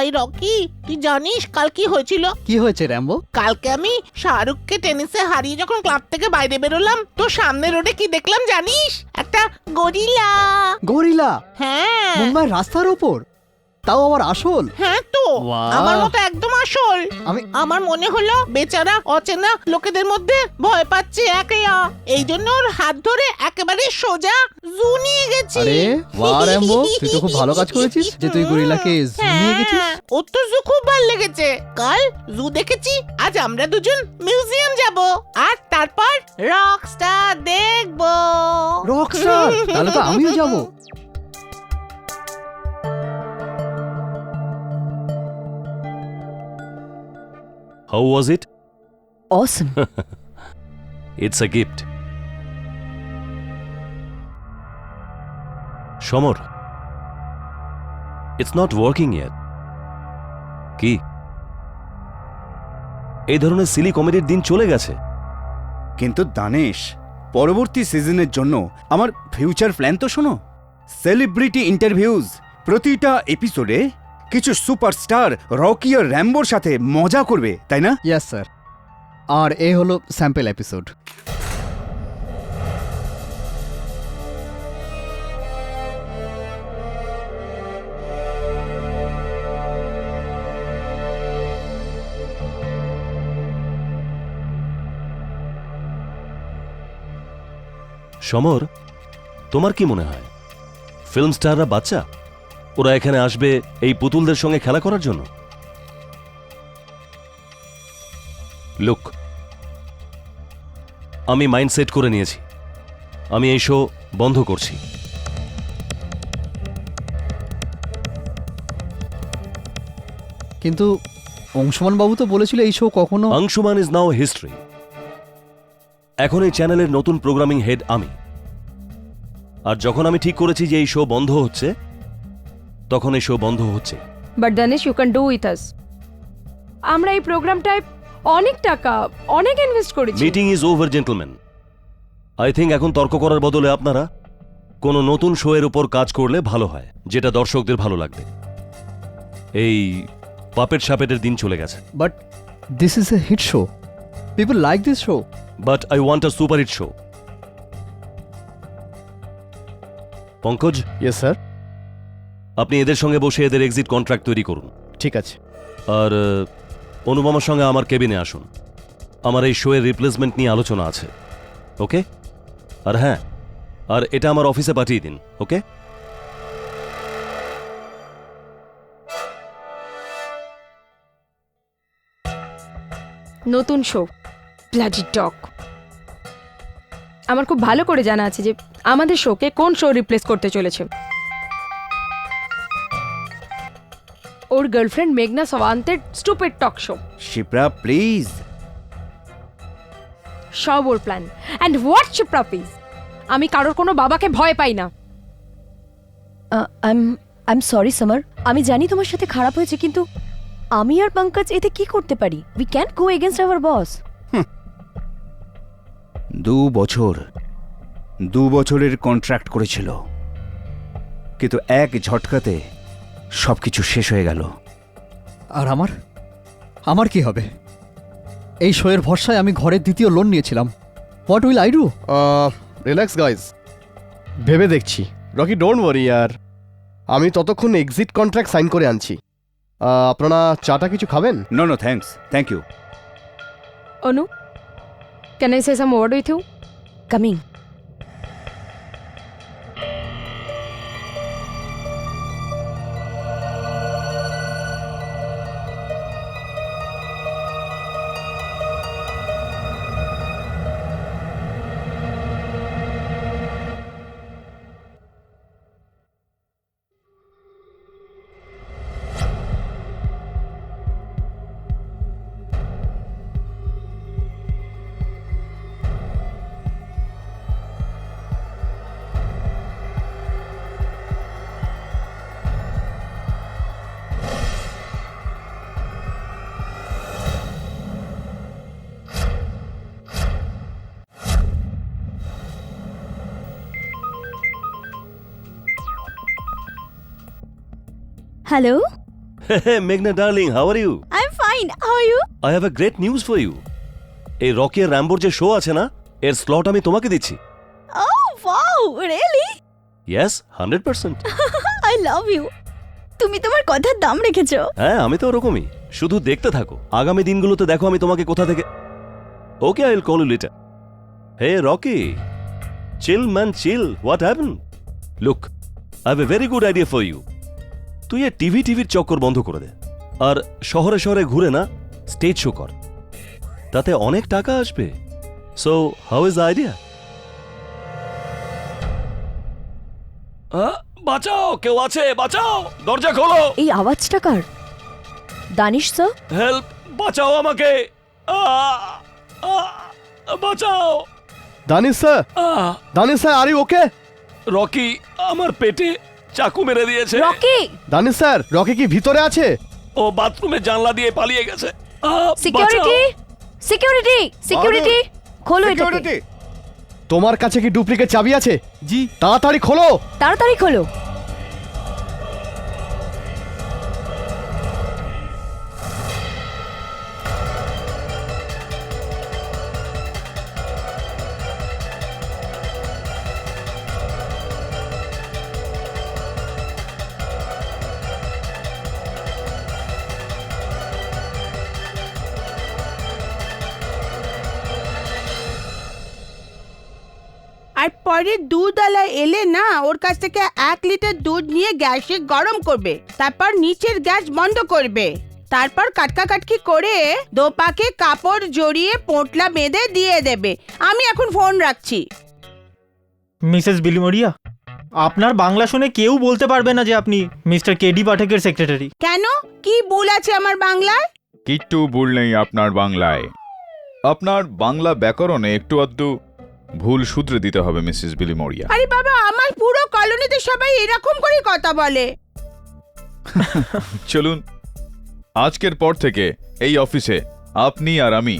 ভাই রকি, তুই জানিস কাল কি হয়েছিল? কি হয়েছে র্যাম্বো? কালকে আমি শাহরুখকে টেনিসে হারিয়ে যখন ক্লাব থেকে বাইরে বেরোলাম, তো সামনে রোডে কি দেখলাম জানিস? একটা গরিলা। গরিলা? হ্যাঁ মুম্বাইয়ের রাস্তার ওপর? তাও আবার আসল? হ্যাঁ তো, বাহ! আমার মতো একদম আসল। আমার মনে হলো বেচারা অচেনা লোকেদের মধ্যে ভয় পাচ্ছে একলা, এই জন্য ওর হাত ধরে একেবারে সোজা জু নিয়ে গেছি। আরে বাহ র্যাম্বো, তুই তো খুব ভালো কাজ করেছিস যে তুই গরিলাকে জু নিয়ে গেছিস। হ্যাঁ, ওর তো জু খুব ভালো লেগেছে। কাল জু দেখেছি, আজ আমরা দুজন মিউজিয়াম যাব, আর তারপর রকস্টার দেখবো। রকস্টার? তাহলে তো আমিও যাব। How was it? Awesome. It's a gift. Shamar, it's not working yet. কি? এই ধরনের সিলি কমেডির দিন চলে গেছে। কিন্তু দানেশ, পরবর্তী সিজনের জন্য আমার ফিউচার প্ল্যান তো শোনো। সেলিব্রিটি ইন্টারভিউজ, প্রতিটা এপিসোডে কিছু সুপারস্টার রকি আর র্যাম্বোর সাথে মজা করবে, তাই না? Yes sir. আর এ হলো স্যাম্পল এপিসোড। সমর, তোমার কি মনে হয় ফিল্ম স্টাররা বাচ্চা? ওরা এখানে আসবে এই পুতুলদের সঙ্গে খেলা করার জন্য? লুক, আমি মাইন্ড সেট করে নিয়েছি, আমি এই শো বন্ধ করছি। কিন্তু অংশুমান বাবু তো বলেছিল এই শো কখনো। Anshuman is now history. এখন এই চ্যানেলের নতুন প্রোগ্রামিং হেড আমি, আর যখন আমি ঠিক করেছি যে এই শো বন্ধ হচ্ছে, তখন এই শো বন্ধ হচ্ছে। But Danish, you can do with us. আমরা এই প্রোগ্রামটায় অনেক টাকা, অনেক ইনভেস্ট করেছি। Meeting is over gentleman. I think এখন তর্ক করার বদলে আপনারা কোনো নতুন শো এর উপর কাজ করলে ভালো হয়, যেটা দর্শকদের ভালো লাগবে। এই পাপেট সাপেটের দিন চলে গেছে। But this is a hit show, people like this show. But I want a super hit show. Pankaj, yes sir. আপনি এদের সঙ্গে বসে এদের এক্সিট কন্ট্রাক্ট তৈরি করুন। ঠিক আছে। আর অনুপমার সঙ্গে আমার কেবিনে আসুন, আমার এই শো এর রিপ্লেসমেন্ট নিয়ে আলোচনা আছে। ওকে? আর হ্যাঁ, আর এটা আমার অফিসে পাঠিয়ে দিন। ওকে? নতুন শো ব্লাডি ডগ। আমার খুব ভালো করে জানা আছে যে আমাদের শোকে কোন শো রিপ্লেস করতে চলেছে। ওর গার্লফ্রেন্ড মেঘনা সাওয়ান্তের stupid talk show. Shipra please. সব ওর plan. And what Shipra please, আমি কারোর কোনো বাবাকে ভয় পাই না। আই এম সরি সমর, আমি জানি তোমার সাথে খারাপ হয়েছে, কিন্তু আমি আর পঙ্কজ এতে কি করতে পারি? We can't go against our boss. 2 বছরের কন্ট্রাক্ট করেছিল, কিন্তু এক ঝটকাতে সবকিছু শেষ হয়ে গেল। আর আমার কি হবে? এই শোয়ের ভরসায় আমি ঘরের দ্বিতীয় লোন নিয়েছিলাম। What will I do? Relax guys, ভেবে দেখছি। রকি ডোন্ট ওয়ারি ইয়ার, আমি ততক্ষণ এক্সিট কন্ট্রাক্ট সাইন করে আনছি। আপনারা চাটা কিছু খাবেন? No no thanks, thank you. Anu, can I say some word with you? Coming. Hello. Hey, Meghna darling, how are you? I'm fine. How are you? I have a great news for you. এই Rocky আর র্যাম্বোর যে show আছে না, এর slot আমি তোমাকে দিচ্ছি। Oh, wow, really? Yes, 100%. I love you. তুমি তোমার কথার দাম রেখেছো। হ্যাঁ, আমি তো ওরকমই। শুধু দেখতে থাকো। আগামী দিনগুলোতে দেখো আমি তোমাকে কোথা থেকে। Okay, I'll call you later. Hey, Rocky. Chill, man, chill. What happened? Look, I have a very good idea for you. তুই এই টিভির চক্কর বন্ধ করে দে। আর শহরে শহরে ঘুরে না স্টেজ শো কর। তাতে অনেক টাকা আসবে। So, how is the idea? বাঁচাও, কেউ আছে, বাঁচাও, দরজা খোলো। এই আওয়াজটা কার? দানিশ স্যার? হেল্প, বাঁচাও আমাকে। বাঁচাও। Danish sir, are you okay? Rocky আমার পেটে চাকু মেরে দিয়েছে। রকি! দানিশ স্যার, রকি কি ভিতরে আছে? ও বাথরুমে জানলা দিয়ে পালিয়ে গেছে। সিকিউরিটি! সিকিউরিটি! সিকিউরিটি! খোলো এটাকে। Security! তোমার কাছে কি ডুপ্লিকেট চাবি আছে? জি। তাড়াতাড়ি খোলো। তাড়াতাড়ি খোলো। আর পরে দুধওয়ালা এলে না, ওর কাছ থেকে 1 লিটার দুধ নিয়ে গ্যাসে গরম করবে, তারপর নিচের গ্যাস বন্ধ করবে, তারপর কাটকি করে দোপাকে কাপড় জড়িয়ে পোঁটলা বেঁধে দিয়ে দেবে। আমি এখন ফোন রাখছি। মিসেস বিলিমোরিয়া, আপনার বাংলা শুনে কেউ বলতে পারবে না যে আপনি মিস্টার কেডি পাঠকের সেক্রেটারি। কেন, কি ভুল আছে আমার বাংলায়? কিচ্ছু ভুল নেই আপনার বাংলায়। আপনার বাংলা ব্যাকরণে একটু আধটু ভুল শুধরে দিতে হবে মিসেস বিলিমোরিয়া। আরে বাবা, আমার পুরো কলোনিতে সবাই এরকম করে কথা বলে। চলুন, আজকের পর থেকে এই অফিসে আপনি আর আমি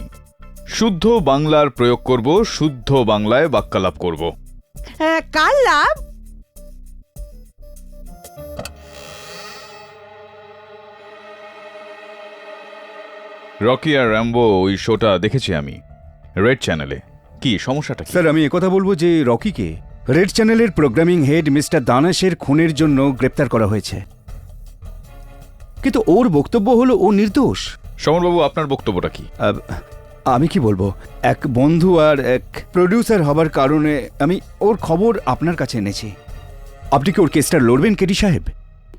শুদ্ধ বাংলার প্রয়োগ করব, শুদ্ধ বাংলায় বাক্যালাপ করব। কাল লাভ? রকি আর র্যাম্বো ওই শোটা দেখেছি আমি রেড চ্যানেলে। কি সমস্যাটা কি? স্যার, আমি একথা বলবো যে রকিকে রেড চ্যানেলের প্রোগ্রামিং হেড মিস্টার দানেশের খুনের জন্য গ্রেপ্তার করা হয়েছে, কিন্তু ওর বক্তব্য হলো ও নির্দোষ। সমরবাবু, আপনার বক্তব্যটা কি? আমি কি বলবো, এক বন্ধু আর এক প্রডিউসার হবার কারণে আমি ওর খবর আপনার কাছে এনেছি। আপনি কি ওর কেসটা লড়বেন কেডি সাহেব?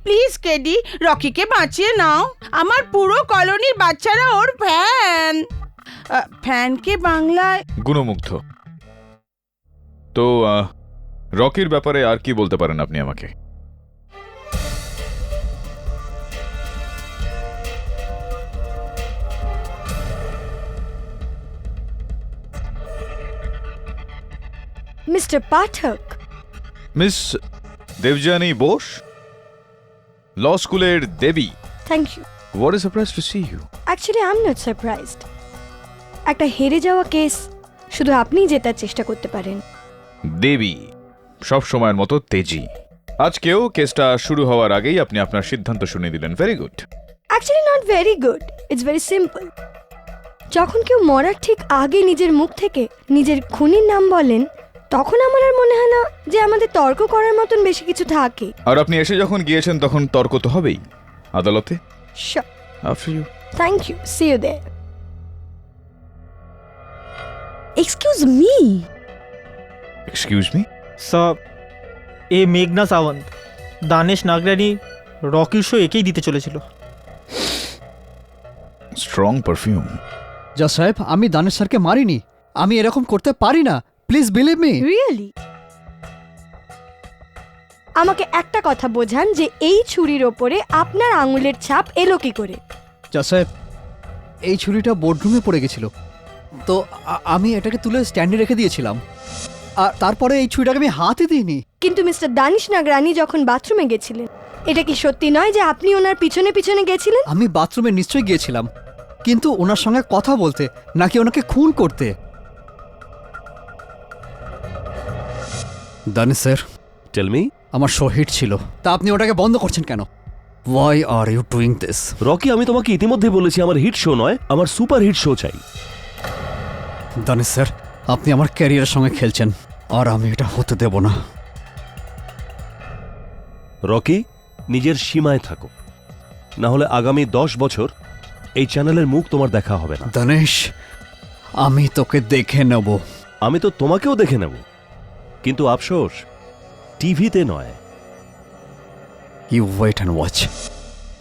প্লিজ কেডি, রকিকে বাঁচিয়ে নাও। আমার পুরো কলোনির বাচ্চারা ওর ফ্যান। ফ্যানকে বাংলায় গুণমুগ্ধ। তো রকির ব্যাপারে আর কি বলতে পারেন আপনি আমাকে? Mister Pathak, miss Debjani Bose, law স্কুলের দেবী। Thank you. What is surprise to see you. Actually I am not surprised. একটা হেরে যাওয়া কেস শুধু আপনিই জেতার চেষ্টা করতে পারেন। দেবী সব সময়ের মতো তেজি। আজকেও কেসটা শুরু হওয়ার আগেই আপনি আপনার সিদ্ধান্ত শুনিয়ে দিলেন। Very good. Actually not very good, it's very simple. যখন কেউ মরার ঠিক আগে নিজের মুখ থেকে নিজের খুনির নাম বলেন, তখন আমার আর মনে হয় না যে আমাদের তর্ক করার মতন বেশি কিছু থাকে। আর আপনি এসে যখন গিয়েছেন তখন তর্ক তো হবেই আদালতে। After you. Thank you, see you there. Excuse me. Excuse me? Sir, এ মেঘনা সাওয়ান্ত, দানেশ নাগরানি রকির শো একেই দিতে চলেছিল। Strong perfume. যা সাহেব, আমি দানেশ স্যারকে মারিনি। আমি এরকম করতে পারি না, প্লিজ বিলিভ মি। রিয়েলি? আমাকে একটা কথা বোঝান যে এই ছুরির ওপরে আপনার আঙুলের ছাপ এলো কি করে? যা সাহেব, এই ছুরিটা বোর্ডরুমে পড়ে গেছিল, তো আমি এটাকে তুলে স্ট্যান্ডে রেখে দিয়েছিলাম, আর তারপরে এই ছুরিটাকে আমি হাতই দিইনি। কিন্তু মিস্টার দানিশ নাগরানি যখন বাথরুমে গেছিলেন, এটা কি সত্যি নয় যে আপনি ওনার পিছনে পিছনে গেছিলেন? আমি বাথরুমে নিশ্চয়ই গিয়েছিলাম, কিন্তু ওনার সঙ্গে কথা বলতে, নাকি ওনাকে খুন করতে। Danish sir, tell me. আমার শো হিট ছিল, তা আপনি ওটাকে বন্ধ করছেন কেন? Why are you doing this? Rocky, আমি তোমাকে ইতিমধ্যে বলেছি আমার হিট শো নয়, আমার সুপার হিট শো চাই। দানেশ স্যার, আপনি আমার ক্যারিয়ারের সঙ্গে খেলছেন, আর আমি এটা হতে দেব না। রকি, নিজের সীমায় থাকো, না হলে আগামী 10 বছর এই চ্যানেলের মুখ তোমার দেখা হবে না। দানেশ, আমি তোকে দেখে নেব। আমি তো তোমাকেও দেখে নেব, কিন্তু আফসোস টিভিতে নয়। You wait and watch.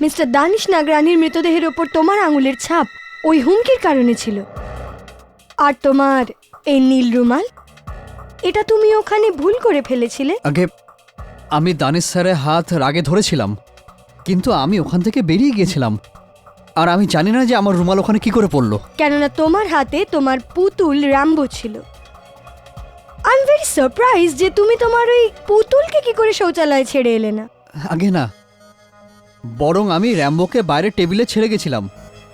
Mister Danish নাগরানির মৃতদেহের ওপর তোমার আঙুলের ছাপ ওই হুমকির কারণে ছিল। আর তোমার এই নীল রুমাল, এটা তুমি ওখানে ভুল করে ফেলেছিলে। আগে আমি দানিশ স্যারের হাত রাগে ধরেছিলাম, কিন্তু আমি ওখান থেকে বেরিয়ে গিয়েছিলাম, আর আমি জানি না যে আমার রুমাল ওখানে কি করে পড়লো। কেননা তোমার হাতে তোমার পুতুল রাম্বো ছিল। আই এম ভেরি সারপ্রাইজ যে তুমি তোমার ওই পুতুলকে কি করে শৌচালয়ে ছেড়ে এলে না। আগে না, বরং আমি র্যাম্বোকে বাইরে টেবিলে ছেড়ে গেছিলাম,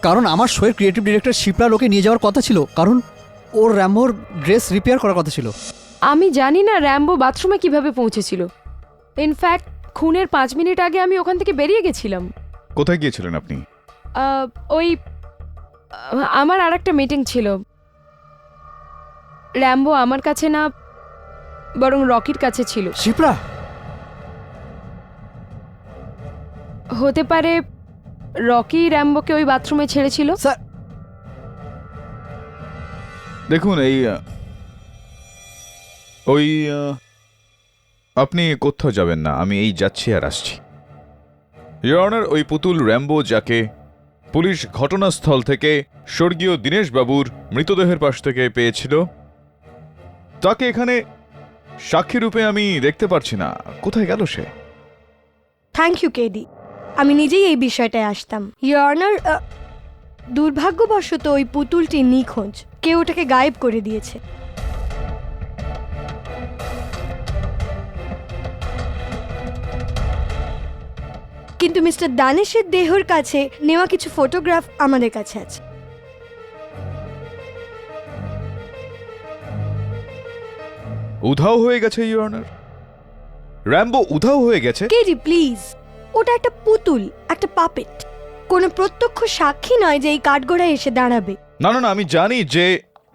কারণ আমার শোয়ের ক্রিয়েটিভ ডিরেক্টর শিপ্রা লোকে নিয়ে যাওয়ার কথা ছিল, কারণ ওর র্যাম্বোর ড্রেস রিপেয়ার করার কথা ছিল। আমি জানি না র্যাম্বো বাথরুমে কিভাবে পৌঁছেছিল। ইনফ্যাক্ট খুনের 5 মিনিট আগে আমি ওখান থেকে বেরিয়ে গেছিলাম। কোথায় গিয়েছিলেন আপনি? ওই আমার আর একটা মিটিং ছিল। র্যাম্বো আমার কাছে না, বরং রকির কাছে ছিল। শিপ্রা, হতে পারে রকি র্যাম্বোকে ওই বাথরুমে ছেড়েছিল। স্যার দেখুন, আপনি কোথাও যাবেন না, আমি এই যাচ্ছি আর আসছি। ইওর অনার, ওই পুতুল র্যাম্বো যাকে পুলিশ ঘটনাস্থল থেকে স্বর্গীয় দীনেশ বাবুর মৃতদেহের পাশ থেকে পেয়েছিল, তাকে এখানে সাক্ষী রূপে আমি দেখতে পারছি না। কোথায় গেল সে? থ্যাংক ইউ কেডি, আমি নিজেই এই বিষয়টায় আসতাম। ইওর অনার, দুর্ভাগ্যবশত ওই পুতুলটি নিখোঁজ, কেউ ওটাকে গায়েব করে দিয়েছে। কিন্তু মিস্টার দানেশের দেহর কাছে নেওয়া কিছু ফটোগ্রাফ আমাদের কাছে আছে। উধাও হয়ে গেছে ইওর অনার, র্যাম্বো উধাও হয়ে গেছে। কেডি প্লিজ, ওটা একটা পুতুল, একটা পাপেট, কোনো প্রত্যক্ষ সাক্ষী নয় যে এই কাঠগড়ায় এসে দাঁড়াবে। না না না, আমি জানি যে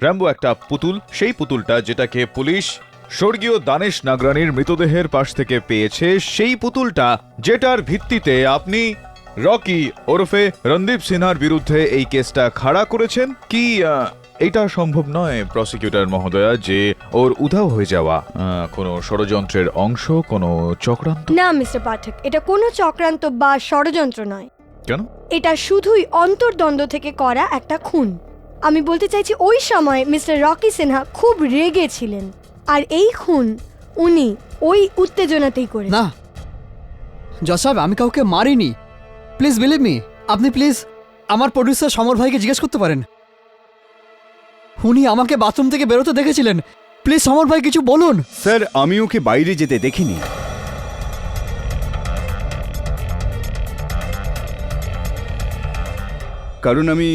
র্যাম্বো একটা পুতুল, সেই পুতুলটা যেটাকে পুলিশ স্বর্গীয় দানেশ নাগরানির মৃতদেহের পাশ থেকে পেয়েছে, সেই পুতুলটা যেটার ভিত্তিতে আপনি রকি ওরফে রণদীপ সিনহার বিরুদ্ধে এই কেসটা খাড়া করেছেন। কি এটা সম্ভব নয় প্রসিকিউটর মহোদয়া যে ওর উধাও হয়ে যাওয়া কোনো ষড়যন্ত্রের অংশ, কোনো চক্রান্ত? না মিস্টার পাঠক, এটা কোনো চক্রান্ত বা ষড়যন্ত্র নয়। কেন? এটা শুধুই অন্তর্দ্বন্দ্ব থেকে করা একটা খুন। আমি বলতে চাইছি ওই সময় মিস্টার রকি সিনহা খুব রেগে ছিলেন, আর এই খুন উনি ওই উত্তেজনাতেই করে। না জজ সাহেব, আমি কাউকে মারিনি, প্লিজ বিলিভ মি। আপনি প্লিজ আমার প্রডিউসার সমর ভাইকে জিজ্ঞেস করতে পারেন, উনি আমাকে বাথরুম থেকে বেরোতে দেখেছিলেন। প্লিজ সমর ভাই কিছু বলুন। স্যার, আমি ওকে বাইরে যেতে দেখিনি। কারণ আমি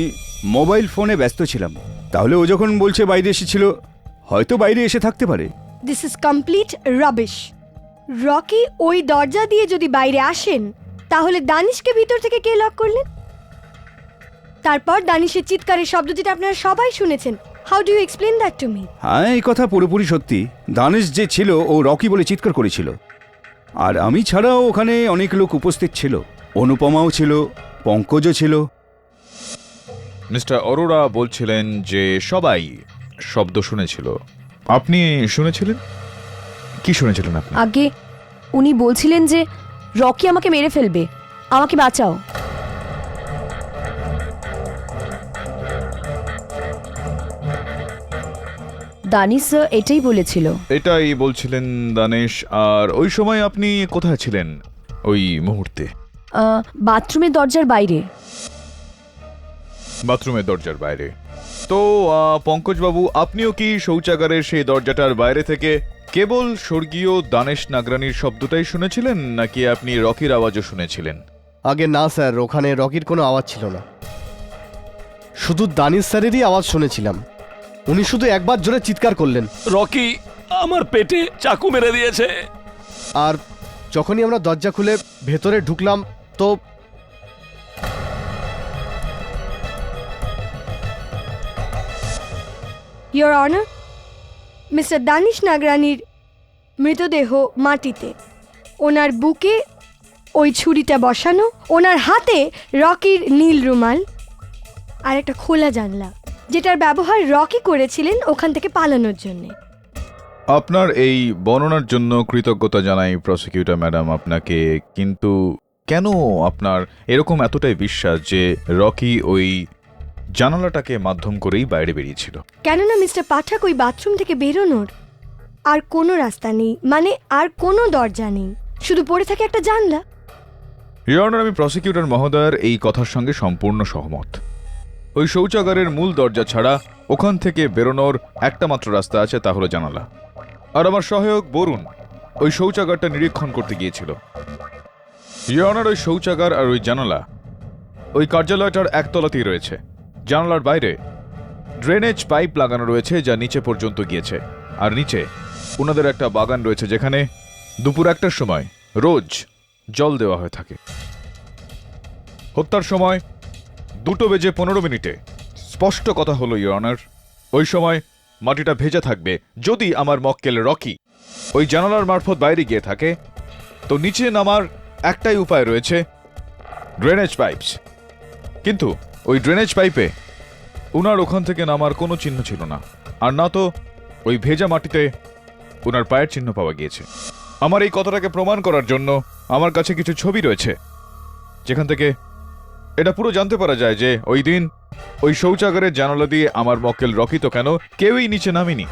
মোবাইল ফোনে ব্যস্ত ছিলাম। তাহলে ও যখন বলছে বাইরে এসেছিল, হয়তো বাইরে এসে থাকতে পারে। This is complete rubbish. Rocky ওই দরজা দিয়ে যদি বাইরে আসেন, তাহলে দানিশকে ভিতর থেকে কে লক করলেন? তারপর দানিশের চিৎকারের শব্দ যেটা আপনারা সবাই শুনেছেন, how do you explain that to me? হ্যাঁ, এই কথা পুরোপুরি সত্যি। দানেশ যে ছিল, ও রকি বলে চিৎকার করেছিল। আর আমি ছাড়াও ওখানে অনেক লোক উপস্থিত ছিল, অনুপমাও ছিল, পঙ্কজও ছিল। মিস্টার অরোরা বলছিলেন যে সবাই শব্দ শুনেছিল। আপনি শুনেছিলেন? কি শুনেছিলেন আপনি? আগে উনি বলছিলেন যে রকি আমাকে মেরে ফেলবে, আমাকে বাঁচাও। দানিশ স্যার এটাই বলেছিল। এটাই বলছিলেন দানেশ। আর ওই সময় আপনি কোথায় ছিলেন ওই মুহূর্তে? বাথরুমের দরজার বাইরে। বাথরুমের দরজার বাইরে। তো পঙ্কজবাবু, আপনিও কি শৌচাগারের সেই দরজাটার বাইরে থেকে কেবল স্বর্গীয় দানেশ নাগরানির শব্দটাই শুনেছিলেন, নাকি আপনি রকির আওয়াজও শুনেছিলেন? আগে না স্যার, ওখানে রকির কোনো আওয়াজ ছিল না, শুধু দানিশ স্যারেরই আওয়াজ শুনেছিলাম। উনি শুধু একবার জোরে চিৎকার করলেন, রকি আমার পেটে চাকু মেরে দিয়েছে। আর যখনই আমরা দরজা খুলে ভেতরে ঢুকলাম, তো ইয়োর অনার, মিস্টার দানিশ নাগরানির মৃতদেহ মাটিতে, ওনার বুকে ওই ছুরিটা বসানো, ওনার হাতে রকির নীল রুমাল আর একটা খোলা জানলা, যেটার ব্যবহার রকি করেছিলেন ওখান থেকে পালানোর জন্যে। আপনার এই বর্ণনার জন্য কৃতজ্ঞতা জানাই প্রসিকিউটর ম্যাডাম আপনাকে, কিন্তু কেন আপনার এরকম এতটাই বিশ্বাস যে রকি ওই জানালাটাকে মাধ্যম করেই বাইরে বেরিয়েছিল? কেননা মিস্টার পাঠক ওই বাথরুম থেকে বেরোনোর আর কোনো রাস্তা নেই, মানে আর কোনো দরজা নেই, শুধু পড়ে থাকে একটা জানলা। ইয়োর অনার, আমি প্রসিকিউটর মহোদয়ের এই কথার সঙ্গে সম্পূর্ণ সহমত। ওই শৌচাগারের মূল দরজা ছাড়া ওখান থেকে বেরোনোর একটা মাত্র রাস্তা আছে, তা হলো জানালা। আর আমার সহায়ক বরুণ ওই শৌচাগারটা নিরীক্ষণ করতে গিয়েছিল। ইয়োর অনার, ওই শৌচাগার আর ওই জানালা ওই কার্যালয়টার একতলাতেই রয়েছে। জানালার বাইরে ড্রেনেজ পাইপ লাগানো রয়েছে যা নিচে পর্যন্ত গিয়েছে, আর নিচে ওনাদের একটা বাগান রয়েছে যেখানে দুপুর 1টার সময় রোজ জল দেওয়া হয়ে থাকে। হত্যার সময় 2:15 স্পষ্ট কথা হলো ইয়োর অনার, ওই সময় মাটিটা ভেজা থাকবে। যদি আমার মক্কেল রকি ওই জানালার মারফত বাইরে গিয়ে থাকে, তো নিচে নামার একটাই উপায় রয়েছে, ড্রেনেজ পাইপস। কিন্তু ওই ড্রেনেজ পাইপে উনার ওখান থেকে নামার কোনো চিহ্ন ছিল না, আর না তো ওই ভেজা মাটিতে উনার পায়ের চিহ্ন পাওয়া গিয়েছে। আমার এই কথাটাকে প্রমাণ করার জন্য আমার কাছে কিছু ছবি রয়েছে, যেখান থেকে এটা পুরো জানতে পারা যায় যে ওই দিন ওই শৌচাগারের জানালা দিয়ে আমার মক্কেল রকি তো কেন কেউই নিচে নামেনি।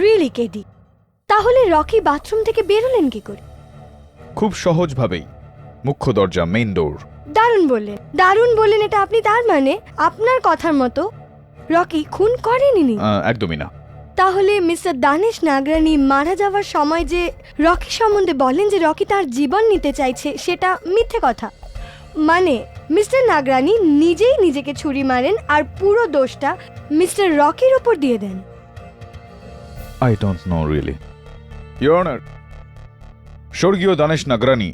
রিয়েলি কেডি, তাহলে রকি বাথরুম থেকে বেরোলেন কি করে? খুব সহজভাবেই, মুখ্য দরজা, মেইন ডোর। দারুণ বললেন এটা আপনি। তার মানে আপনার কথার মতো রকি খুন করেনি? একদমই না। তাহলে মিস্টার দানেশ নাগরানি মারা যাওয়ার সময় যে রকি সম্বন্ধে বলেন যে রকি তার জীবন নিতে চাইছে, সেটা মিথ্যে কথা। মানে মিস্টার নাগরানি নিজেই নিজেকে ছুরি মারেন আর পুরো দোষটা মিস্টার রকির ওপর দিয়ে দেন। I don't know really. Your Honor, স্বর্গীয় দানেশ নাগরানি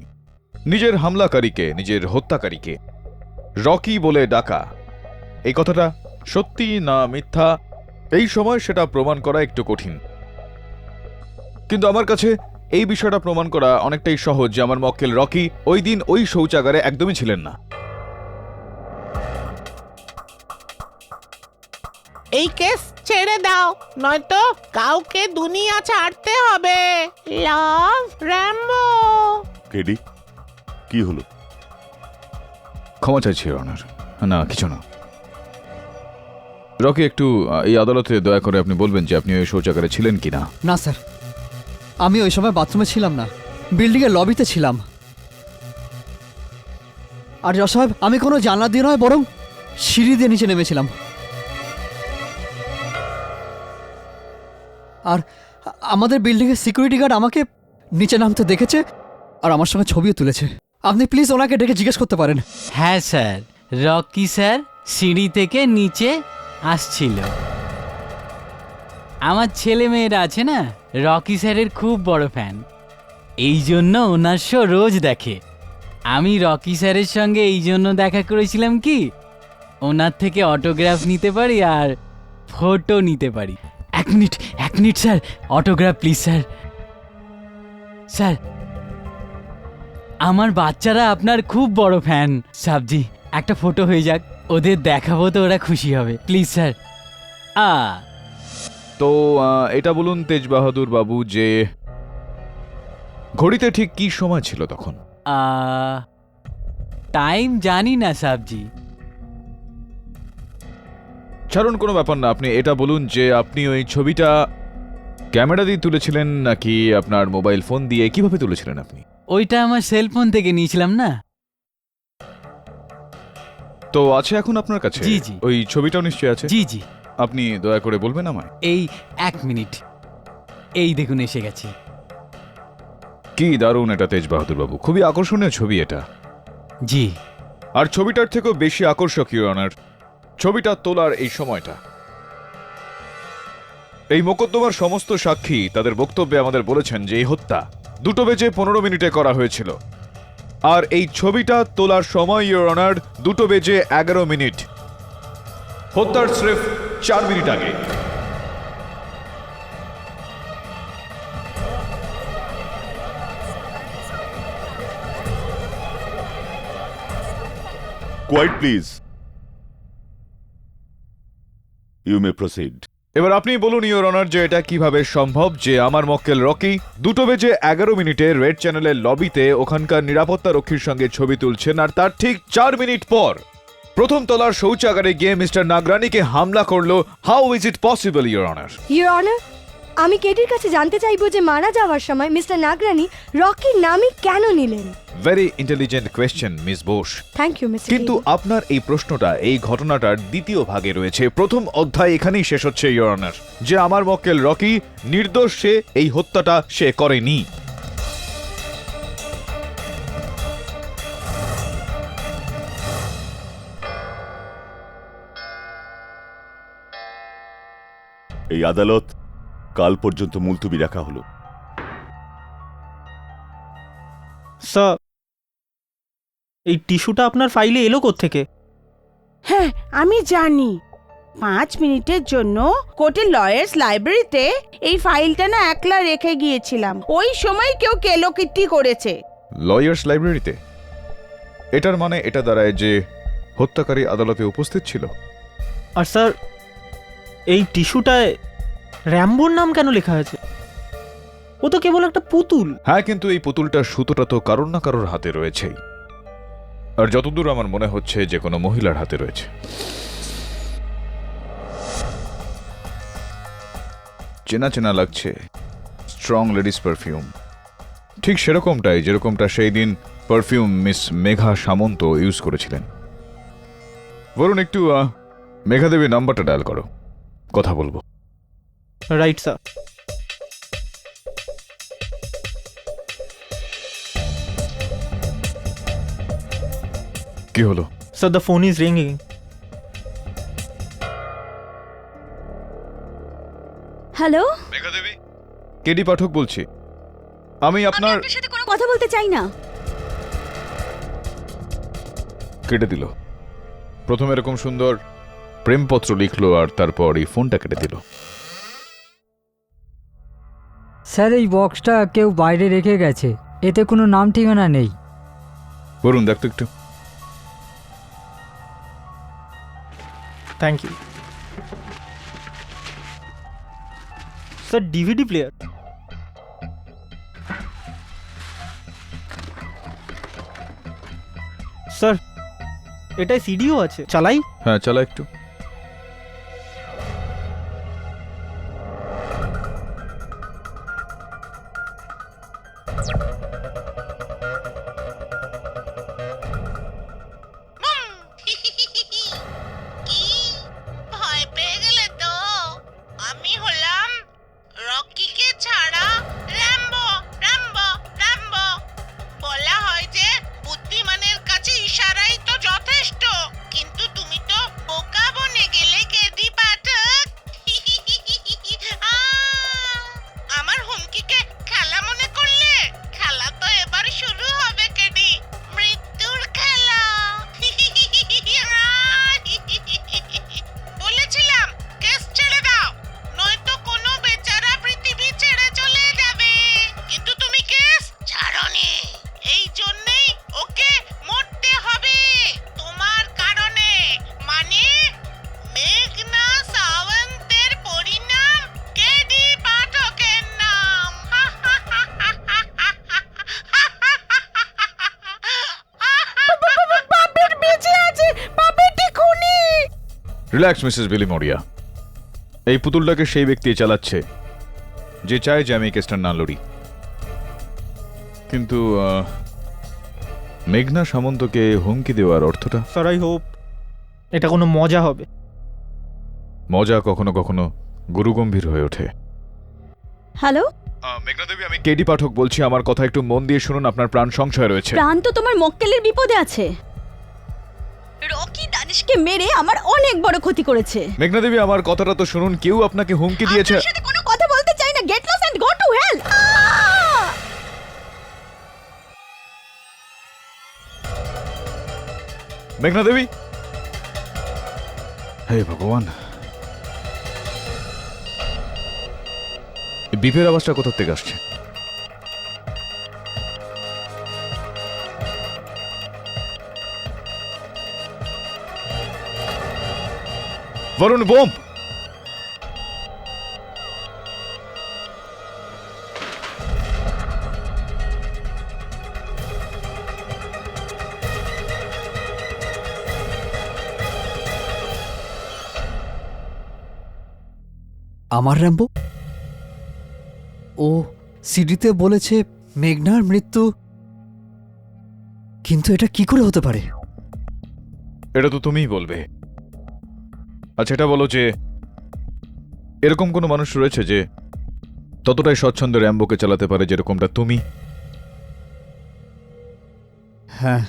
নিজের হামলাকারীকে, নিজের হত্যাকারীকে রকি বলে ডাকা, এই কথাটা সত্যি না মিথ্যা এই সময় সেটা প্রমাণ করা একটু কঠিন। কিন্তু আমার কাছে এই বিষয়টা প্রমাণ করা অনেকটাই সহজ যে আমার মক্কেল রকি ওই দিন ওই শৌচাগারে একদমই ছিলেন না। এই কেস ছেড়ে দাও, নয়তো কাউকে দুনিয়া ছাড়তে হবে। লাভ, র্যাম্বো। কেডি, কি হলো? ক্ষমা চাইছি ইওর অনার। না, কিছু না। রকি, একটু এই আদালতে দয়া করে আপনি বলবেন যে আপনি ওই শৌচাগারে ছিলেন কিনা? না স্যার, আমি ওই সময় বাথরুমে ছিলাম না, বিল্ডিংয়ের লবিতে ছিলাম। আর জজ সাহেব, আমি কোনো জানলা দিয়ে নয়, বরং সিঁড়ি দিয়ে নিচে নেমেছিলাম। আর আমাদের বিল্ডিংয়ের সিকিউরিটি গার্ড আমাকে নিচে নামতে দেখেছে আর আমার সঙ্গে ছবিও তুলেছে। আপনি প্লিজ ওনাকে ডেকে জিজ্ঞেস করতে পারেন। হ্যাঁ স্যার, রকি স্যার সিঁড়ি থেকে নিচে আসছিল। আমার ছেলে মেয়েরা আছে না, রকি স্যারের খুব বড় ফ্যান, এই জন্য ওনার শো রোজ দেখে। আমি রকি স্যারের সঙ্গে এই জন্য দেখা করেছিলাম কি, ওনার থেকে অটোগ্রাফ নিতে পারি আর ফটো নিতে পারি। এক minute sir, autograph please sir. Sir, আমার বাচ্চারা আপনার খুব বড় ফ্যান। সাবজি, একটা ফটো হয়ে যাক, ওদের দেখাবো তো ওরা খুশি হবে, প্লিজ স্যার। তো এটা বলুন তেজ বাহাদুর বাবু যে ঘড়িতে ঠিক কি সময় ছিল তখন? টাইম জানি না সাবজি। ছাড়ুন, কোনো ব্যাপার না। আপনি এটা বলুন যে আপনি ওই ছবিটা ক্যামেরা দিয়ে তুলেছিলেন নাকি আপনার মোবাইল ফোন দিয়ে, কিভাবে তুলেছিলেন আপনি? ওইটা আমার সেলফোন থেকে নিয়েছিলাম না। তো আছে এখন আপনার কাছে? জি জি। ওই ছবিটাও নিশ্চয়ই আছে? জি জি। আপনি দয়া করে বলবেন আমায়? এই এক মিনিট, এই দেখুন এসে গেছে। কি দারুণ এটা তেজ বাহাদুর বাবু, খুবই আকর্ষণীয় ছবি এটা। জি। আর ছবিটার থেকেও বেশি আকর্ষণীয় অনার ছবিটা তোলার এই সময়টা। এই মোকদ্দমার সমস্ত সাক্ষী তাদের বক্তব্যে আমাদের বলেছেন যে এই হত্যা 2:15 করা হয়েছিল, আর এই ছবিটা তোলার সময় ইওর অনার 2:11 হত্যার স্রেফ 4 মিনিট আগে। Quiet, please. You may proceed. এবার আপনি বলুন ইওর অনার যে এটা কিভাবে সম্ভব যে আমার মক্কেল রকি 2:11 রেড চ্যানেলের লবিতে ওখানকার নিরাপত্তা রক্ষীর সঙ্গে ছবি তুলছেন, আর তার ঠিক 4 মিনিট পর প্রথম তলার শৌচাগারে গিয়ে মিস্টার নাগরানিকে হামলা করলো। How is it possible your honour? Your honour, আমি কেডির কাছে জানতে চাইবো যে মারা যাওয়ার সময় মিস্টার নাগরানি রকির নামই কেন নিলেন? Very intelligent question miss Bose. Thank you mister. কিন্তু আপনার এই প্রশ্নটা এই ঘটনাটার দ্বিতীয় ভাগে রয়েছে। প্রথম অধ্যায় এখানেই শেষ হচ্ছে ইওর অনার, যে আমার মক্কেল রকি নির্দোষ, সে এই হত্যাটা সে করেনি। এই আদালত কাল পর্যন্ত মুলতবি রাখা হলো। স্যার, এই টিস্যুটা আপনার ফাইলে এলো কোত্থেকে? হ্যাঁ, আমি জানি। 5 মিনিটের জন্য কোর্টের লয়ার্স লাইব্রেরিতে এই ফাইলটা না একলা রেখে গিয়েছিলাম, ওই সময় কেউ কেলোকিটি করেছে। লয়ার্স লাইব্রেরিতে? এটার মানে এটা দাঁড়ায় যে হত্যাকারী আদালতে উপস্থিত ছিল। আর স্যার, এই টিস্যুটায় র্যাম্বোর নাম কেন লেখা আছে? ও তো কেবল একটা পুতুল। হ্যাঁ, কিন্তু এই পুতুলটার সুতোটা তো কারোর না কারোর হাতে রয়েছেই, আর যতদূর আমার মনে হচ্ছে যে কোনো মহিলার হাতে রয়েছে। চেনা চেনা লাগছে, স্ট্রং লেডিস পারফিউম, ঠিক সেরকমটাই যেরকমটা সেই দিন পারফিউম মিস মেঘা সামন্ত ইউজ করেছিলেন। বরুণ, একটু মেঘা দেবীর নাম্বারটা ডায়াল করো, কথা বলবো। Right sir. কি হলো? স্যার, দ্য ফোন ইজ রিংিং। হ্যালো, মেঘা দেবী, কেডি পাঠক বলছি। আমি আপনার সাথে কোনো কথা বলতে চাই না। কেটে দিল। প্রথমে এরকম সুন্দর প্রেমপত্র লিখলো, আর তারপর এই ফোনটা কেটে দিল। স্যার, এই বক্সটা কেউ বাইরে রেখে গেছে, এতে কোনো নাম ঠিকানা নেই। বরুণ, দেখতো একটু। Thank you sir. DVD player? Sir, এটাই সিডিও আছে, চালাই? হ্যাঁ, চালা একটু। ভয় পেয়ে গেলে তো? আমি হলাম রকিকে ছাড়া র্যাম্বো। র্যাম্বো র্যাম্বো বলা হয় যে বুদ্ধিমানের কাছে ইশারাই তো যথেষ্ট, কিন্তু তুমি তো বোকা বনে গেলে কেডি পাঠক। আমার হুমকিকে খেলা মনে করলে? খেলা তো এবার শুরু হবে কেডি, মৃত্যুর খেলা। বলেছিলাম কেস ছেড়ে দাও, নয়তো কোনো বেচারা পৃথিবী ছেড়ে চলে যাবে, কিন্তু তুমি কেস ছাড়োনি। এই জন্যই ওকে মরতে হবে তোমার কারণে, মানে মেঘনা সাওন্তের পরিণাম কেডি পাঠকের নাম। পাপের বেঁচে আছে, পাপেরটি খুনি। রিল্যাক্স মিসেস বিলি মরিয়া। এই পুতুলটাকে সেই ব্যক্তি চালাচ্ছে যে চায় যে আমি কেসটা না লড়ি, কিন্তু মেঘনা সামন্তকে হুমকি দেওয়ার অর্থটা? স্যার, আই হোপ এটা কোনো মজা হবে। মজা কখনো কখনো গুরুগম্ভীর হয়ে ওঠে। হ্যালো মেঘনা দেবী, আমি কেডি পাঠক বলছি। আমার কথা একটু মন দিয়ে শুনুন, আপনার প্রাণ সংশয় রয়েছে। প্রাণ তো তোমার মক্কেলের বিপদে আছে। রকি দানিশকে মেরে আমার অনেক বড় ক্ষতি করেছে। মেঘনা দেবী, আমার কথাটা তো শুনুন। কেউ আপনাকে হুমকি দিয়েছে। আপনার সাথে কোনো কথা বলতে চাই না। Get lost and go to hell. মেঘনা দেবী, হে ভগবান, বিপের আওয়াজটা কোথা থেকে আসছে? বরুণ, বোম! আমার র্যাম্বো? ও সিডিতে বলেছে মেঘনার মৃত্যু, কিন্তু এটা কি করে হতে পারে? এটা তো তুমিই বলবে। আচ্ছা, এটা বলো যে এরকম কোনো মানুষ রয়েছে যে ততটাই স্বচ্ছন্দে র্যাম্বোকে চালাতে পারে যেরকমটা তুমি? হ্যাঁ,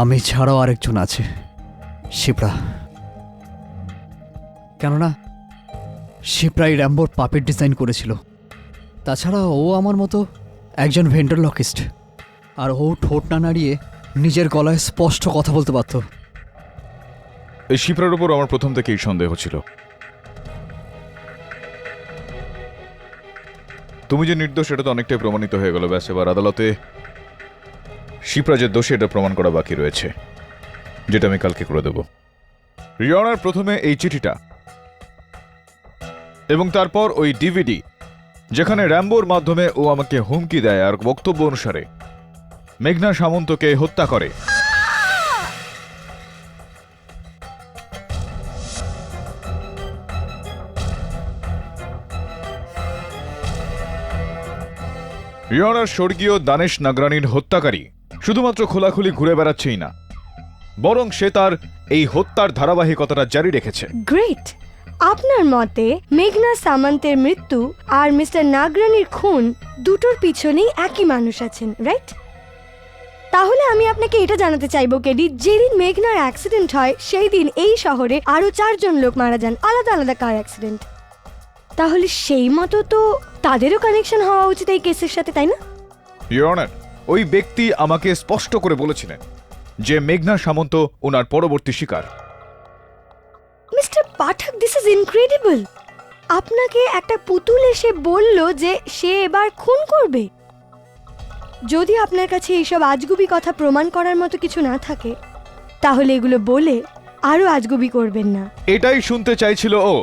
আমি ছাড়াও আরেকজন আছে, শিপ্রা। কেননা শিপ্রাই র্যাম্বোর পাপের ডিজাইন করেছিল। তাছাড়া ও আমার মতো একজন ভেন্ট্রোলকিস্ট, আর ও ঠোঁট না নাড়িয়ে নিজের গলায় স্পষ্ট কথা বলতে পারত। এই শিপ্রার উপর আমার প্রথম থেকেই সন্দেহ ছিল। তুমি যে নির্দোষ এটা তো অনেকটাই প্রমাণিত হয়ে গেল। ব্যাস, এবার আদালতে শিপ্রা যে দোষী এটা প্রমাণ করা বাকি রয়েছে, যেটা আমি কালকে করে দেব। রিয়নার প্রথমে এই চিঠিটা এবং তারপর ওই ডিভিডি যেখানে র্যাম্বোর মাধ্যমে ও আমাকে হুমকি দেয় আর বক্তব্য অনুসারে মেঘনা সামন্তকে হত্যা করে। রিয়নার স্বর্গীয় দানেশ নাগরানির হত্যাকারী শুধুমাত্র খোলাখুলি ঘুরে বেড়াচ্ছেই না, বরং সে তার এই হত্যার ধারাবাহিকতাটা জারি রেখেছে। গ্রেট। আপনার মতে মেঘনা সামন্তের মৃত্যু আর মিস্টার নাগরানির খুন দুটোর পিছনেই একই মানুষ আছেন, রাইট? তাহলে আমি আপনাকে এটা জানাতে চাইবো কেডি, যেদিন মেঘনার অ্যাক্সিডেন্ট হয় সেই দিন এই শহরে আরো 4 জন লোক মারা যান, আলাদা আলাদা কার অ্যাক্সিডেন্ট। তাহলে সেই মতো তো তাদেরও কানেকশন হওয়া উচিত এই কেসের সাথে, তাই না? ইওর অনার, ওই ব্যক্তি আমাকে স্পষ্ট করে বলেছিলেন যে মেঘনা সামন্ত ওনার পরবর্তী শিকার। Mister Pathak, this is incredible. আপনাকে একটা পুতুল এসে বলল যে সে এবার খুন করবে। যদি আপনার কাছে এইসব আজগুবি কথা প্রমাণ করার মতো কিছু না থাকে, তাহলে এগুলো বলে আরো আজগুবি করবেন না। এটাই শুনতে চাইছিল ও,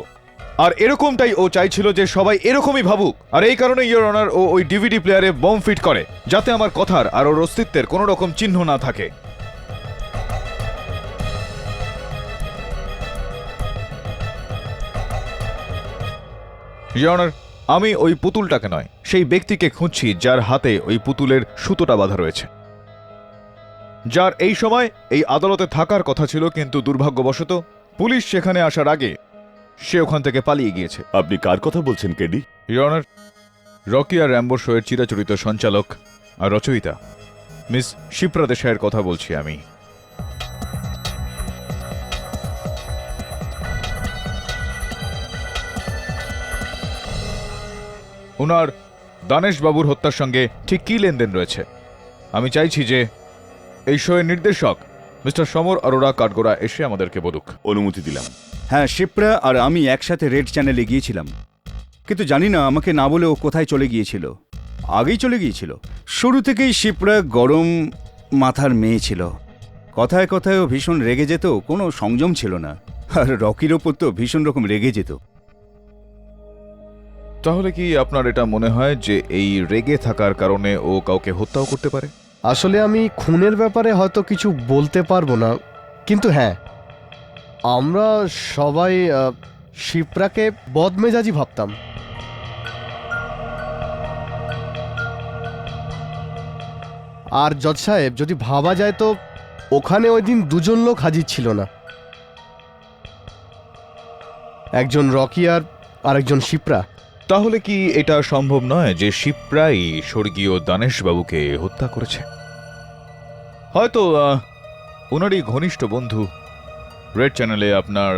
আর এরকমটাই ও চাইছিল যে সবাই এরকমই ভাবুক। আর এই কারণে ইওর অনার ও ওই ডিভিডি প্লেয়ারে বম ফিট করে, যাতে আমার কথার আর ওর অস্তিত্বের কোনো রকম চিহ্ন না থাকে। ইওর অনার, আমি ওই পুতুলটাকে নয়, সেই ব্যক্তিকে খুঁজছি যার হাতে ওই পুতুলের সুতোটা বাঁধা রয়েছে, যার এই সময় এই আদালতে থাকার কথা ছিল, কিন্তু দুর্ভাগ্যবশত পুলিশ সেখানে আসার আগে সে ওখান থেকে পালিয়ে গিয়েছে। আপনি কার কথা বলছেন কেডি? ইওর অনার, রকি আর র্যাম্বো শোয়ের চিরাচরিত সঞ্চালক আর রচয়িতা মিস শিপ্রা দেশাইয়ের কথা বলছি আমি। ওনার দানেশ বাবুর হত্যার সঙ্গে ঠিক কী লেনদেন রয়েছে আমি চাইছি যে এই শোয়ের নির্দেশক মিস্টার সমর অরোরা কাঠগোড়া এসে আমাদেরকে বলুক। অনুমতি দিলাম। হ্যাঁ, শিপ্রা আর আমি একসাথে রেড চ্যানেলে গিয়েছিলাম, কিন্তু জানি না আমাকে না বলে ও কোথায় চলে গিয়েছিল। আগেই চলে গিয়েছিল। শুরু থেকেই শিপ্রা গরম মাথার মেয়ে ছিল। কথায় কথায় ও ভীষণ রেগে যেত, কোনো সংযম ছিল না। আর রকির ওপর তো ভীষণ রকম রেগে যেত। তাহলে কি আপনার এটা মনে হয় যে এই রেগে থাকার কারণে ও কাউকে হত্যাও করতে পারে? আসলে আমি খুনের ব্যাপারে হয়তো কিছু বলতে পারবো না, কিন্তু হ্যাঁ, আমরা সবাই শিপ্রাকে বদমেজাজি ভাবতাম। আর জজ সাহেব, যদি ভাবা যায় তো ওখানে ওই দিন 2 জন লোক হাজির ছিল না, একজন রকি আর আরেকজন শিপ্রা। তাহলে কি এটা সম্ভব নয় যে শিপ্রাই স্বর্গীয় দানেশবাবুকে হত্যা করেছে? হয়তো ওনারই ঘনিষ্ঠ বন্ধু রেড চ্যানেলে আপনার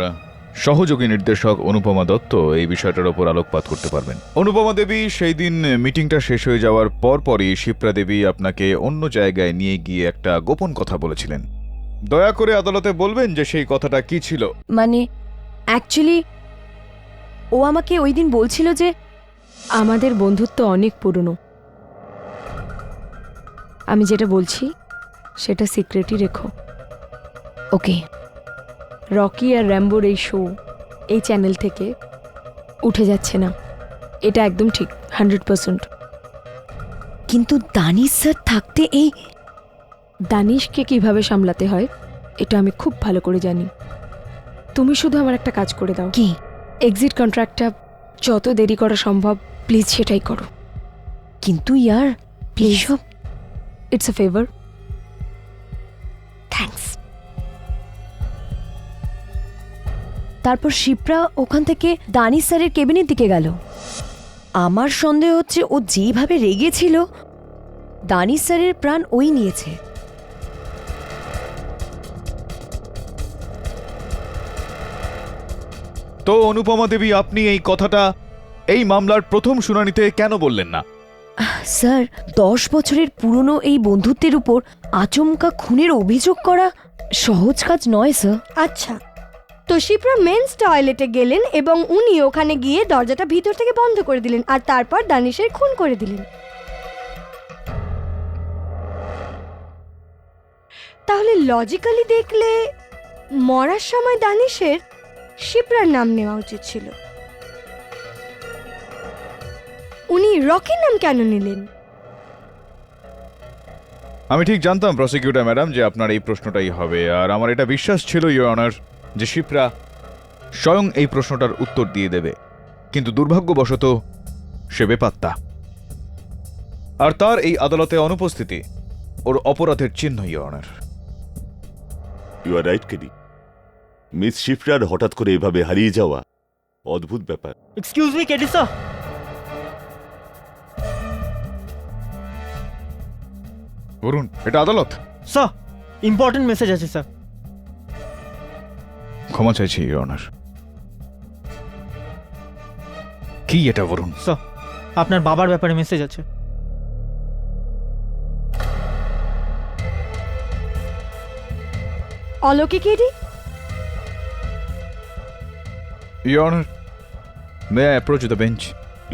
সহযোগী নির্দেশক অনুপমা দত্ত এই বিষয়টার ওপর আলোকপাত করতে পারবেন। অনুপমা দেবী, সেই দিন মিটিংটা শেষ হয়ে যাওয়ার পরপরই শিপ্রা দেবী আপনাকে অন্য জায়গায় নিয়ে গিয়ে একটা গোপন কথা বলেছিলেন, দয়া করে আদালতে বলবেন যে সেই কথাটা কি ছিল। মানে অ্যাকচুয়ালি ও আমাকে ওই দিন বলছিল যে আমাদের বন্ধুত্ব অনেক পুরনো। আমি যেটা বলছি সেটা সিক্রেটই রেখো, ওকে? রকি আর র্যাম্বোর এই শো এই চ্যানেল থেকে উঠে যাচ্ছে না, এটা একদম ঠিক 100%। কিন্তু দানিশ স্যার থাকতে এই দানিশকে কিভাবে সামলাতে হয় এটা আমি খুব ভালো করে জানি। তুমি শুধু আমার একটা কাজ করে দাও। কি? এক্সিট কন্ট্রাক্টটা যত দেরি করা সম্ভব প্লিজ সেটাই করো। কিন্তু ইয়ার please, it's a favour. Thanks. তারপর শিপ্রা ওখান থেকে দানিশ স্যারের কেবিনের দিকে গেল। আমার সন্দেহ হচ্ছে ও যেভাবে রেগেছিল দানিশ স্যারের প্রাণ ওই নিয়েছে। তো অনুপমা দেবী, আপনি এই কথাটা এই মামলার প্রথম শুনানিতে কেন বললেন না? স্যার, 10 বছরের পুরনো এই বন্ধুত্বের উপর আচমকা খুনের অভিযোগ করা সহজ কাজ নয় স্যার। আচ্ছা, তো শিপ্রা মেন্স টয়লেটে গেলেন এবং উনি ওখানে গিয়ে দরজাটা ভিতর থেকে বন্ধ করে দিলেন আর তারপর দানিশের খুন করে দিলেন। তাহলে লজিক্যালি দেখলে মরার সময় দানিশের শিপ্রার নাম নেওয়া উচিত ছিল। উনি রকির নাম কেন নিলেন? আমি ঠিক জানতাম প্রসিকিউটর ম্যাডাম যে আপনার এই প্রশ্নটাই হবে, আর আমার এটা বিশ্বাস ছিল ইওর অনার যে শিপ্রা স্বয়ং এই প্রশ্নটার উত্তর দিয়ে দেবে, কিন্তু দুর্ভাগ্যবশত সে বেপাত্তা। আর তার এই আদালতে অনুপস্থিতি ওর অপরাধের চিহ্ন your honour. You are right KD. Miss শিফরার হঠাৎ করে এভাবে হারিয়ে যাওয়া অদ্ভুত ব্যাপার। Excuse me KD sir. Varun, এটা আদালত। স্যার, ইম্পর্টেন্ট মেসেজ আছে স্যার। ক্ষমা চাইছি ইওর অনার। কি এটা বরুণ? স্যার, আপনার বাবার ব্যাপারে মেসেজ আছে। অলৌকিক এডি, your honour, may I approach the bench?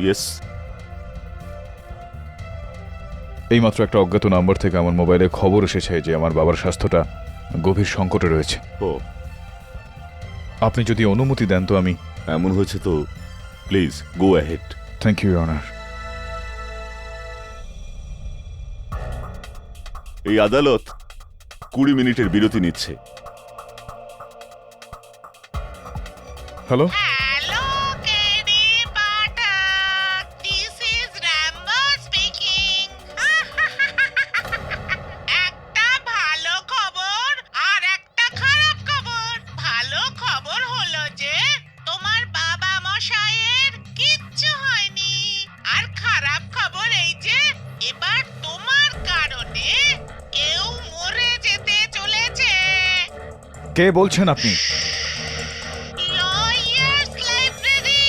Yes. এইমাত্র একটা অজ্ঞাত নাম্বার থেকে আমার মোবাইলে খবর এসেছে যে আমার বাবার স্বাস্থ্যটা গভীর সংকটে রয়েছে। ও, আপনি যদি অনুমতি দেন তো আমি। এমন হয়েছে তো please go ahead. Thank you your honour. এই আদালত 20 মিনিটের বিরতি নিচ্ছে। Hello, hello KD Pathak, this is Rambo speaking. একটা ভালো খবর আর একটা খারাপ খবর। ভালো খবর হলো যে তোমার বাবা মশাইয়ের কিচ্ছু হয়নি, আর খারাপ খবর এই যে এবার তোমার কারণে কেউ মরে যেতে চলেছে। কে বলছেন আপনি? লয়ার্স লাইব্রেরি,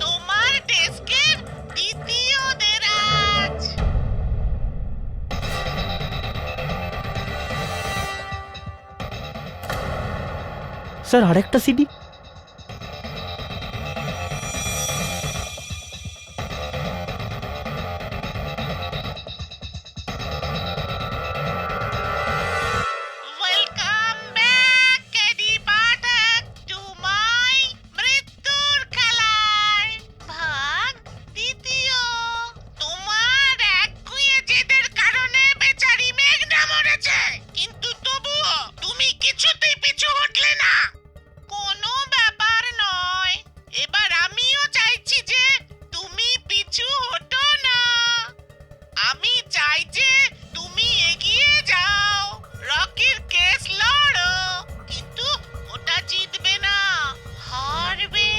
তোমার ডেস্কের দ্বিতীয় দেরাজ। স্যার, আরেকটা CD. Welcome back KD Pathak to my মৃত্যুর খেলায় ভাগ দ্বিতীয়। তোমার একগুঁয়ে জেদের কারণে বেচারি মেঘনা মরেছে, কিন্তু তবুও তুমি কিছুতেই পিছু হটলে না। কোনো ব্যাপার নয়, এবার আমিও চাইছি যে তুমি পিছু হটো না। আমি চাই যে তুমি এগিয়ে যাও, রকির কেস লড়ো, কিন্তু ওটা জিতবে না, হারবে।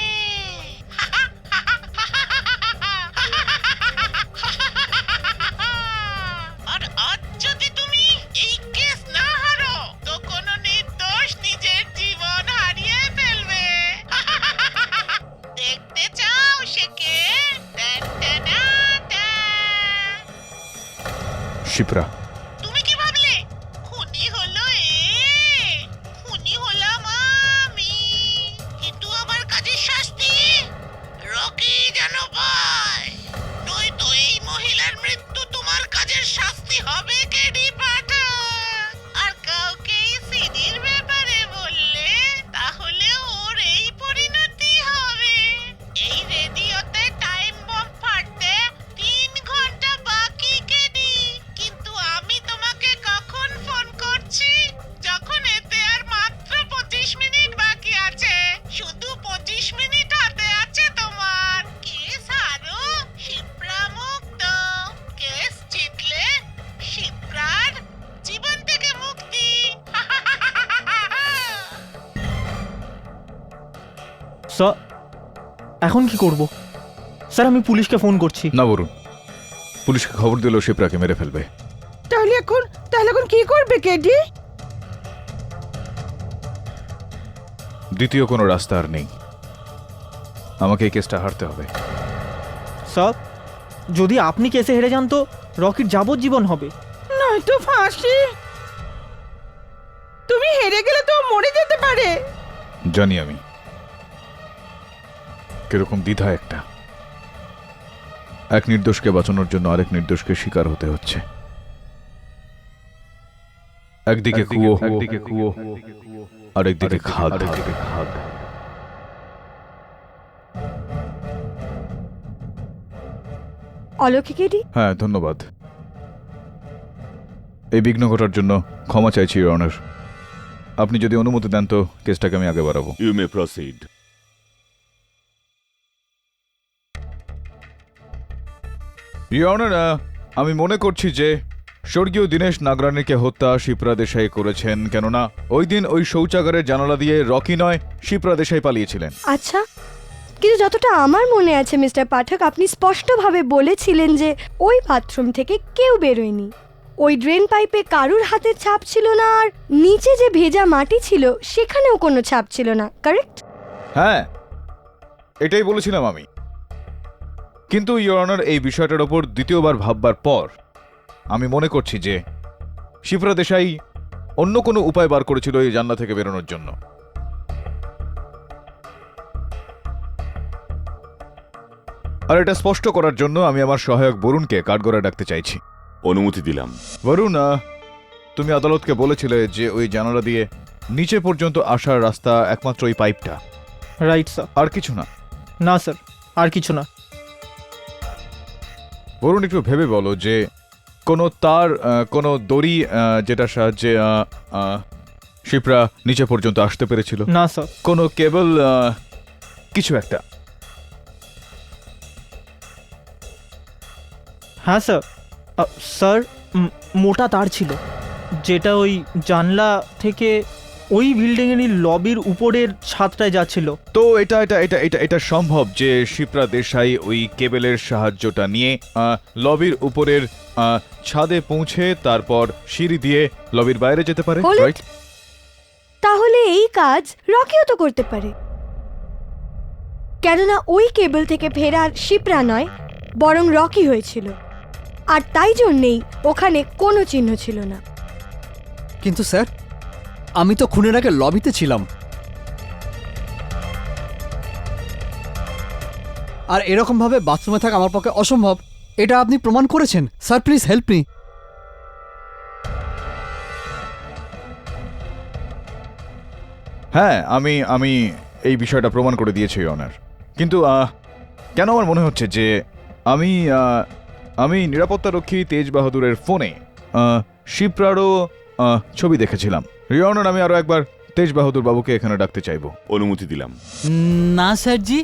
আর আজ যদি তুমি এই কেস না হারো তো কোনো নির্দোষ নিজের জীবন হারিয়ে ফেলবে। দেখতে চাও সে কে? শিপ্রা। তুমি কি ভাবলে খুনি হলো এ? স্যার এখন কি করব? স্যার আমি পুলিশকে ফোন করছি। না বরুণ, পুলিশকে খবর দিলেও শিপ্রাকে মেরে ফেলবে। তাহলে এখন কি করবে কেডি? দ্বিতীয় কোনো রাস্তা আর নেই, আমাকে এই কেসটা হারতে হবে। স্যার যদি আপনি কেসে হেরে যান তো রকির যাবজ্জীবন হবে। নয়তো ফাঁসি। তুমি হেরে গেলে তো মরে যেতে পারে। জানি আমি, কিরকম দ্বিধা একটা। এক নির্দোষকে বাঁচানোর জন্য আরেক নির্দোষকে শিকার হতে হচ্ছে। একদিকে কুয়ো, আরেকদিকে খাদ। অলৌকিকেরই হ্যাঁ, ধন্যবাদ। এই বিঘ্ন ঘটার জন্য ক্ষমা চাইছি, ইওর অনার। আপনি যদি অনুমতি দেন তো কেসটাকে আমি আগে বাড়াবো। You may proceed. Your honour, আমি মনে করছি যে স্বর্গীয় দীনেশ নাগরানিকে হত্যা শিপ্রা দেশাই করেছেন, কেননা ওই দিন ওই শৌচাগারের জানালা দিয়ে রকি নয় শিপ্রা দেশাই পালিয়েছিলেন। আচ্ছা, কিন্তু যতটা আমার মনে আছে মিস্টার পাঠক, আপনি স্পষ্টভাবে বলেছিলেন যে ওই বাথরুম থেকে কেউ বেরোয়নি। ওই ড্রেন পাইপে কারুর হাতের ছাপ ছিল না, আর নিচে যে ভেজা মাটি ছিল সেখানেও কোনো ছাপ ছিল না, কারেক্ট? হ্যাঁ, এটাই বলেছিলাম আমি। কিন্তু ইওর অনার, এই বিষয়টার ওপর দ্বিতীয়বার ভাববার পর আমি মনে করছি যে শিপ্রা দেশাই অন্য কোনো উপায় বার করেছিল এই জানলা থেকে বেরোনোর জন্য। আর এটা স্পষ্ট করার জন্য আমি আমার সহায়ক বরুণকে কাঠগড়ায় ডাকতে চাইছি। অনুমতি দিলাম। বরুণ, তুমি আদালতকে বলেছিলে যে ওই জানালা দিয়ে নিচে পর্যন্ত আসার রাস্তা একমাত্র ওই পাইপটা। Right sir. আর কিছু না? না স্যার, আর কিছু না। বরুণ, একটু ভেবে বলো যে কোনো তার, কোনো দড়ি যেটার সাহায্যে শিপ্রা নিচে পর্যন্ত আসতে পেরেছিল? না স্যার। কোনো কেবল, কিছু একটা? হ্যাঁ স্যার। স্যার মোটা তার ছিল যেটা ওই জানলা থেকে ওই বিল্ডিংয়েরই লবির উপরের ছাদটায় যাচ্ছিল। তো এটা এটা এটা এটা এটা সম্ভব যে শিপ্রা দেশাই ওই কেবলের সাহায্যটা নিয়ে লবির উপরের ছাদে পৌঁছে তারপর সিঁড়ি দিয়ে লবির বাইরে যেতে পারে, হলো। রাইট? তাহলে এই কাজ রকিও তো করতে পারে, কেননা ওই কেবল থেকে ফেরার শিপ্রা নয় বরং রকি হয়েছিল, আর তাই জন্যেই ওখানে কোনো চিহ্ন ছিল না। কিন্তু স্যার, আমি তো খুনের আগে লবিতে ছিলাম, আর এরকমভাবে বাথরুমে থাকা আমার পক্ষে অসম্ভব। এটা আপনি প্রমাণ করেছেন। Sir please help me. হ্যাঁ, আমি আমি এই বিষয়টা প্রমাণ করে দিয়েছি, অনার। কিন্তু কেন আমার মনে হচ্ছে যে আমি আমি নিরাপত্তারক্ষী তেজ বাহাদুরের ফোনে শিপ্রারও ছবি দেখেছিলাম। রিয়নার, আমি আরো একবার তেজ বাহাদুর বাবুকে এখানে ডাকতে চাইবো। অনুমতি দিলাম। না স্যারজি,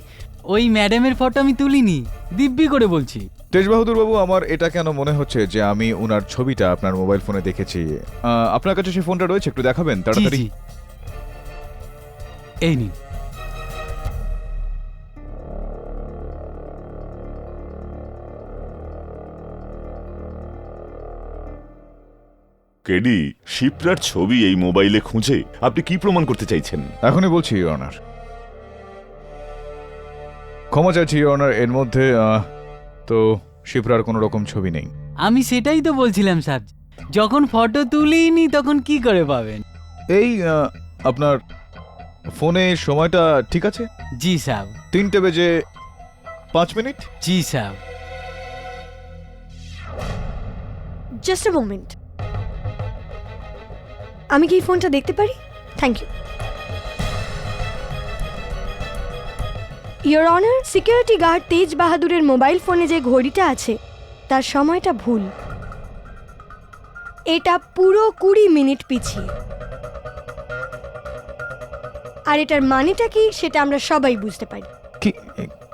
ওই ম্যাডামের ফটো আমি তুলিনি, দিব্যি করে বলছি। তেজ বাহাদুর বাবু, আমার এটা কেন মনে হচ্ছে যে আমি ওনার ছবিটা আপনার মোবাইল ফোনে দেখেছি। আপনার কাছে সেই ফোনটা রয়েছে? একটু দেখাবেন তাড়াতাড়ি। এই নিন। কেডি, শিপ্রার ছবি এই মোবাইলে খুঁজে আপনি কি প্রমাণ করতে চাইছেন? এখনই বলছি, অনার। ক্ষমা চাইছি, অনার। এর মধ্যে তো শিপ্রার কোনো রকম ছবি নেই। আমি সেটাই তো বলছিলাম স্যার, যখন ফটো তুলিনি তখন কি করে পাবেন? এই আপনার ফোনে সময়টা ঠিক আছে? জি স্যার। 3:05 জি স্যার। জাস্ট আ মোমেন্ট, আমি কি এই ফোনটা দেখতে পারি? Thank you. Your honour, security guard Tej বাহাদুরের মোবাইল ফোনে যে ঘড়িটা আছে তার সময়টা ভুল। এটা পুরো 20 মিনিট পিছিয়ে। আর এটার মানেটা কি সেটা আমরা সবাই বুঝতে পারি। কি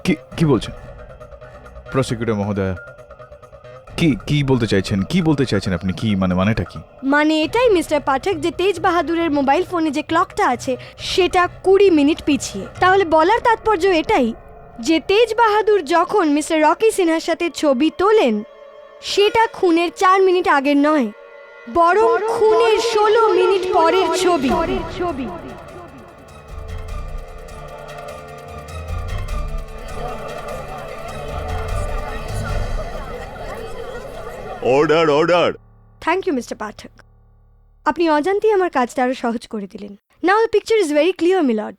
কি কি বলছেন প্রসিকিউটর মহোদয়? কি বলতে চাইছেন আপনি? কি মানেটা কি? মানে এটাই মিস্টার পাঠক যে তেজ বাহাদুরের মোবাইল ফোনে যে ক্লকটা আছে সেটা 20 মিনিট পিছিয়ে। তাহলে বলার তাৎপর্য এটাই যে তেজ বাহাদুর যখন মিস্টার রকি সিনহার সাথে ছবি তোলেন সেটা খুনের 4 মিনিট আগের নয়, বরং খুনের 16 মিনিট পরের ছবি। Order order. Thank you mister Pathak, আপনি অজান্তেই আমার কাজটা আরো সহজ করে দিলেন। Now the picture is very clear milord.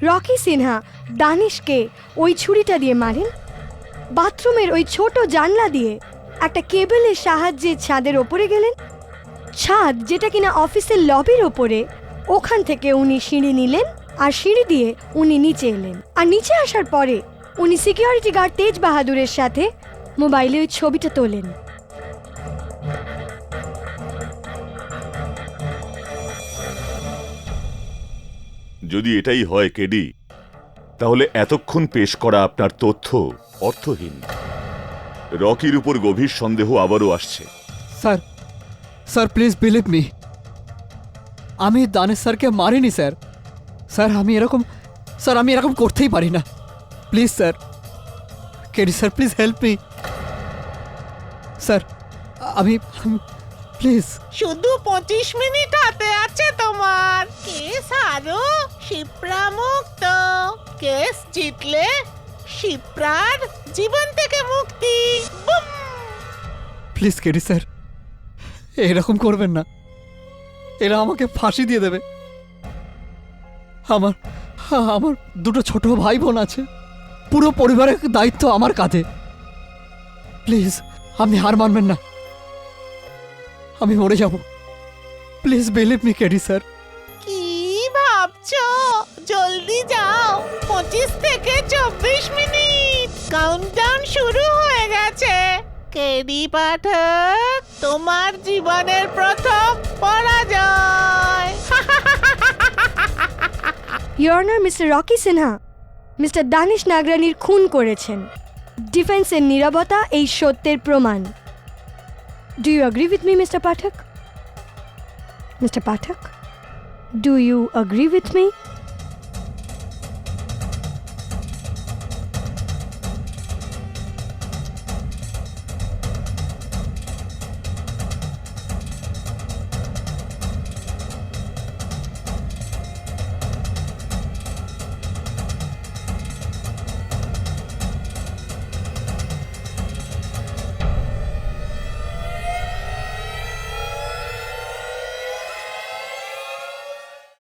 Rocky Sinha দানিশকে ওই ছুরিটা দিয়ে মারেন, বাথরুমের ওই ছোট জানলা দিয়ে একটা কেবলের সাহায্যে ছাদের ওপরে গেলেন, ছাদ যেটা কিনা অফিসের লবির ওপরে, ওখান থেকে উনি সিঁড়ি নিলেন আর সিঁড়ি দিয়ে উনি নিচে এলেন, আর নিচে আসার পরে উনি সিকিউরিটি গার্ড তেজ বাহাদুরের সাথে মোবাইলে ওই ছবিটা তোলেন। যদি এটাই হয় কেডি, তাহলে এতক্ষণ পেশ করা আপনার তথ্য অর্থহীন। রকির উপর গভীর সন্দেহ আবারও আসছে। স্যার প্লিজ বিলিভ মি, আমি দানেশ স্যারকে মারিনি স্যার। আমি এরকম করতেই পারি না। Please sir, KD sir please help me sir. আমি প্লিজ। শুধু 25 মিনিট হাতে আছে তোমার। কেস আরো শিপ্রা মুক্ত। কেস জিতলে শিপ্রার জীবন থেকে মুক্তি। বুম! প্লিজ কেডি স্যার, এরকম করবেন না। এরা আমাকে ফাঁসি দিয়ে দেবে। আমার 2 ছোট ভাই বোন আছে, পুরো পরিবারের দায়িত্ব আমার কাঁধে। প্লিজ আপনি হার মানবেন না, আমি মরে যাব। Please believe me KD sir. কি ভাবছো? জলদি যাও, 25 থেকে 24 মিনিট। কাউন্টডাউন শুরু হয়ে গেছে। কেডি পাঠক, তোমার জীবনের প্রথম পরাজয়। Your honour, mister Rocky Sinha mister Danish নাগরানির খুন করেছেন। ডিফেন্সের নীরবতা এই সত্যের প্রমাণ। Do you agree with me mister Pathak? Mister Pathak, do you agree with me?